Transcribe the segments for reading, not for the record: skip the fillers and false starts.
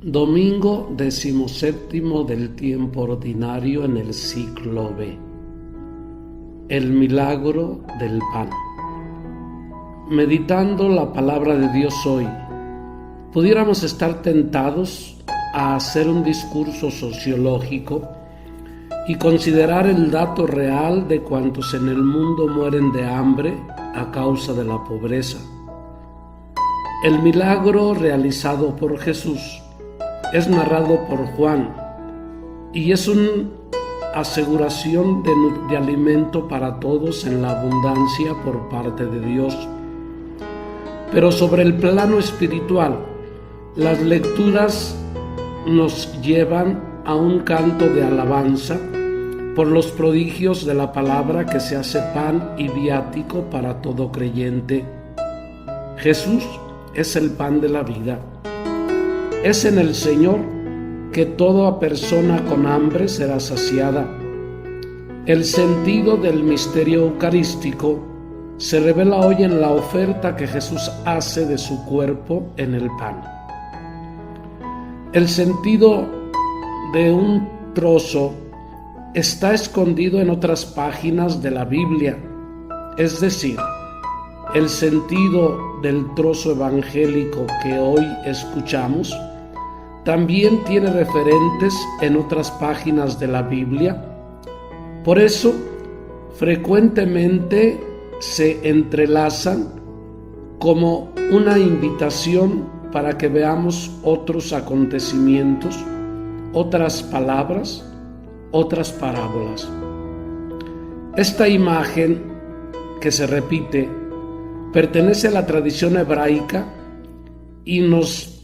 Domingo 17 del tiempo ordinario en el ciclo B. El milagro del pan. Meditando la palabra de Dios hoy, pudiéramos estar tentados a hacer un discurso sociológico y considerar el dato real de cuantos en el mundo mueren de hambre a causa de la pobreza. El milagro realizado por Jesús es narrado por Juan y es una aseguración de alimento para todos en la abundancia por parte de Dios. Pero sobre el plano espiritual, las lecturas nos llevan a un canto de alabanza por los prodigios de la palabra que se hace pan y viático para todo creyente. Jesús es el pan de la vida. Es en el Señor que toda persona con hambre será saciada. El sentido del misterio eucarístico se revela hoy en la oferta que Jesús hace de su cuerpo en el pan. El sentido de un trozo está escondido en otras páginas de la Biblia, es decir, el sentido del trozo evangélico que hoy escuchamos también tiene referentes en otras páginas de la Biblia. Por eso, frecuentemente se entrelazan como una invitación para que veamos otros acontecimientos, otras palabras, otras parábolas. Esta imagen que se repite pertenece a la tradición hebraica y nos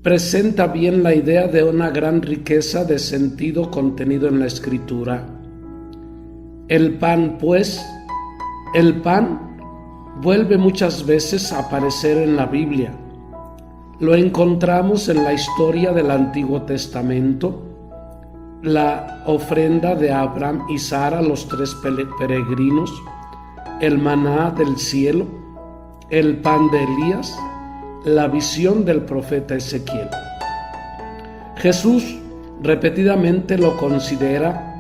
presenta bien la idea de una gran riqueza de sentido contenido en la Escritura. El pan, pues, el pan vuelve muchas veces a aparecer en la Biblia. Lo encontramos en la historia del Antiguo Testamento, la ofrenda de Abraham y Sara, los 3 peregrinos, el maná del cielo, el pan de Elías, la visión del profeta Ezequiel. Jesús repetidamente lo considera,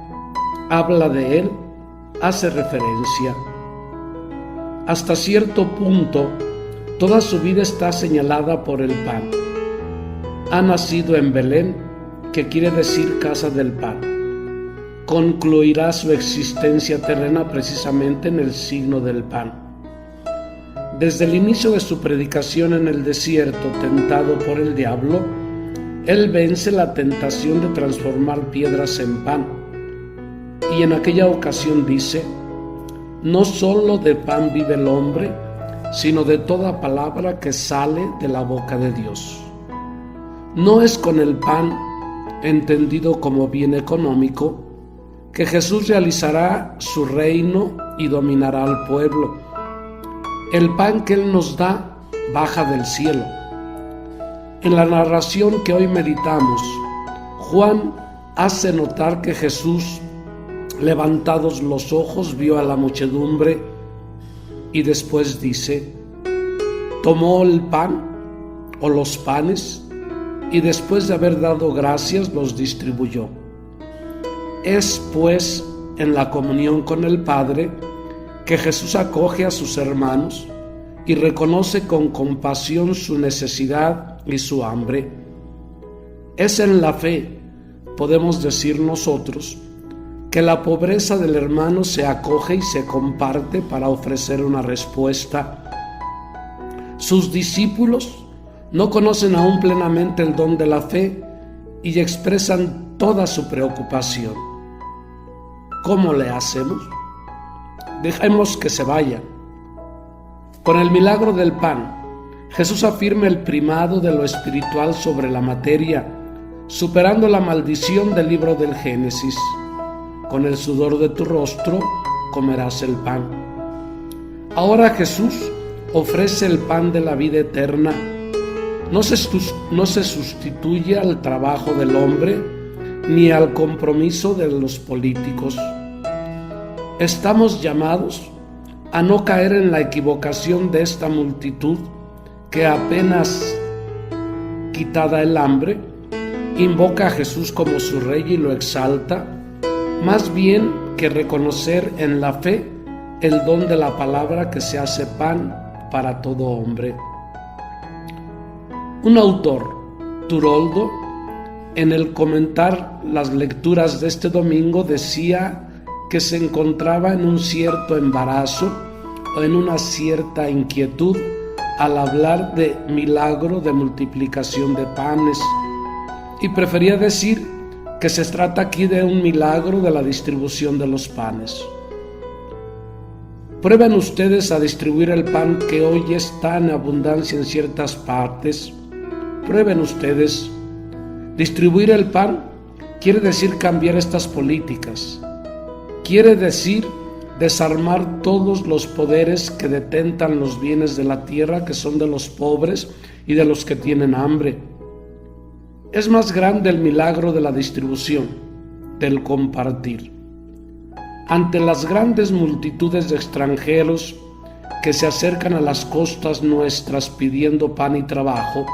habla de él, hace referencia. Hasta cierto punto, toda su vida está señalada por el pan. Ha nacido en Belén, que quiere decir casa del pan. Concluirá su existencia terrena precisamente en el signo del pan. Desde el inicio de su predicación en el desierto, tentado por el diablo, él vence la tentación de transformar piedras en pan. Y en aquella ocasión dice: no solo de pan vive el hombre, sino de toda palabra que sale de la boca de Dios. No es con el pan, entendido como bien económico, que Jesús realizará su reino y dominará al pueblo. El pan que Él nos da baja del cielo. En la narración que hoy meditamos, Juan hace notar que Jesús, levantados los ojos, vio a la muchedumbre y después dice: tomó el pan o los panes y después de haber dado gracias los distribuyó. Es pues en la comunión con el Padre que Jesús acoge a sus hermanos y reconoce con compasión su necesidad y su hambre. Es en la fe, podemos decir nosotros, que la pobreza del hermano se acoge y se comparte para ofrecer una respuesta. Sus discípulos no conocen aún plenamente el don de la fe y expresan toda su preocupación. ¿Cómo le hacemos? Dejemos que se vayan. Con el milagro del pan, Jesús afirma el primado de lo espiritual sobre la materia, superando la maldición del libro del Génesis. Con el sudor de tu rostro comerás el pan. Ahora Jesús ofrece el pan de la vida eterna. No se sustituye al trabajo del hombre ni al compromiso de los políticos. Estamos llamados a no caer en la equivocación de esta multitud que apenas quitada el hambre, invoca a Jesús como su Rey y lo exalta, más bien que reconocer en la fe el don de la palabra que se hace pan para todo hombre. Un autor, Turoldo, en el comentar las lecturas de este domingo decía que se encontraba en un cierto embarazo o en una cierta inquietud al hablar de milagro de multiplicación de panes, y prefería decir que se trata aquí de un milagro de la distribución de los panes. Prueben ustedes a distribuir el pan que hoy está en abundancia en ciertas partes. Prueben ustedes. Distribuir el pan quiere decir cambiar estas políticas. Quiere decir desarmar todos los poderes que detentan los bienes de la tierra, que son de los pobres y de los que tienen hambre. Es más grande el milagro de la distribución, del compartir. Ante las grandes multitudes de extranjeros que se acercan a las costas nuestras pidiendo pan y trabajo,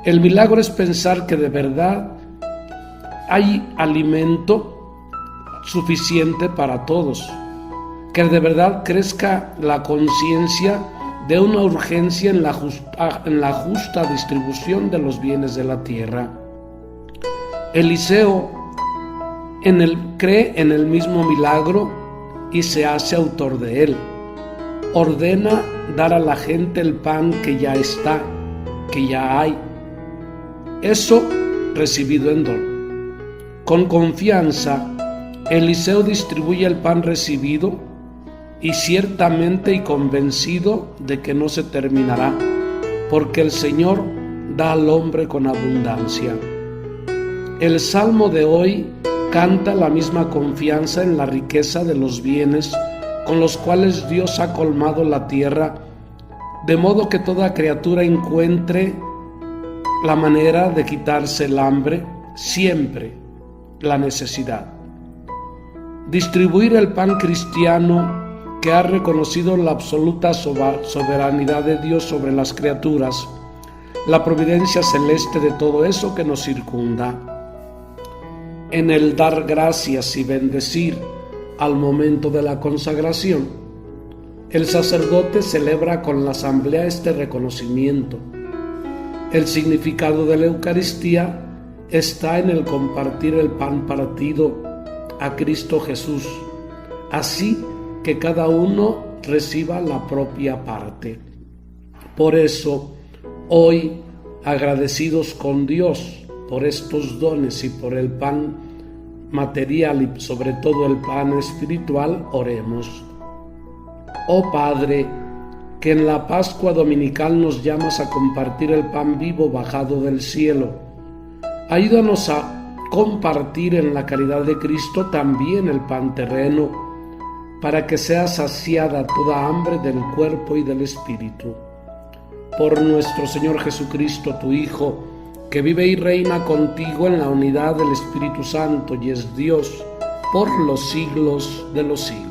el milagro es pensar que de verdad hay alimento suficiente para todos, que de verdad crezca la conciencia de una urgencia en la justa distribución de los bienes de la tierra. Eliseo cree en el mismo milagro y se hace autor de él. Ordena dar a la gente el pan que ya está, que ya hay. Eso recibido en don. Con confianza, Eliseo distribuye el pan recibido y ciertamente y convencido de que no se terminará, porque el Señor da al hombre con abundancia. El salmo de hoy canta la misma confianza en la riqueza de los bienes con los cuales Dios ha colmado la tierra, de modo que toda criatura encuentre la manera de quitarse el hambre, siempre la necesidad. Distribuir el pan cristiano que ha reconocido la absoluta soberanía de Dios sobre las criaturas, la providencia celeste de todo eso que nos circunda. En el dar gracias y bendecir al momento de la consagración, el sacerdote celebra con la asamblea este reconocimiento. El significado de la Eucaristía está en el compartir el pan partido a Cristo Jesús, así que cada uno reciba la propia parte. Por eso, hoy, agradecidos con Dios por estos dones y por el pan material y sobre todo el pan espiritual, oremos. Oh Padre, que en la Pascua dominical nos llamas a compartir el pan vivo bajado del cielo, ayúdanos a compartir en la caridad de Cristo también el pan terreno, para que sea saciada toda hambre del cuerpo y del espíritu. Por nuestro Señor Jesucristo, tu Hijo, que vive y reina contigo en la unidad del Espíritu Santo y es Dios por los siglos de los siglos.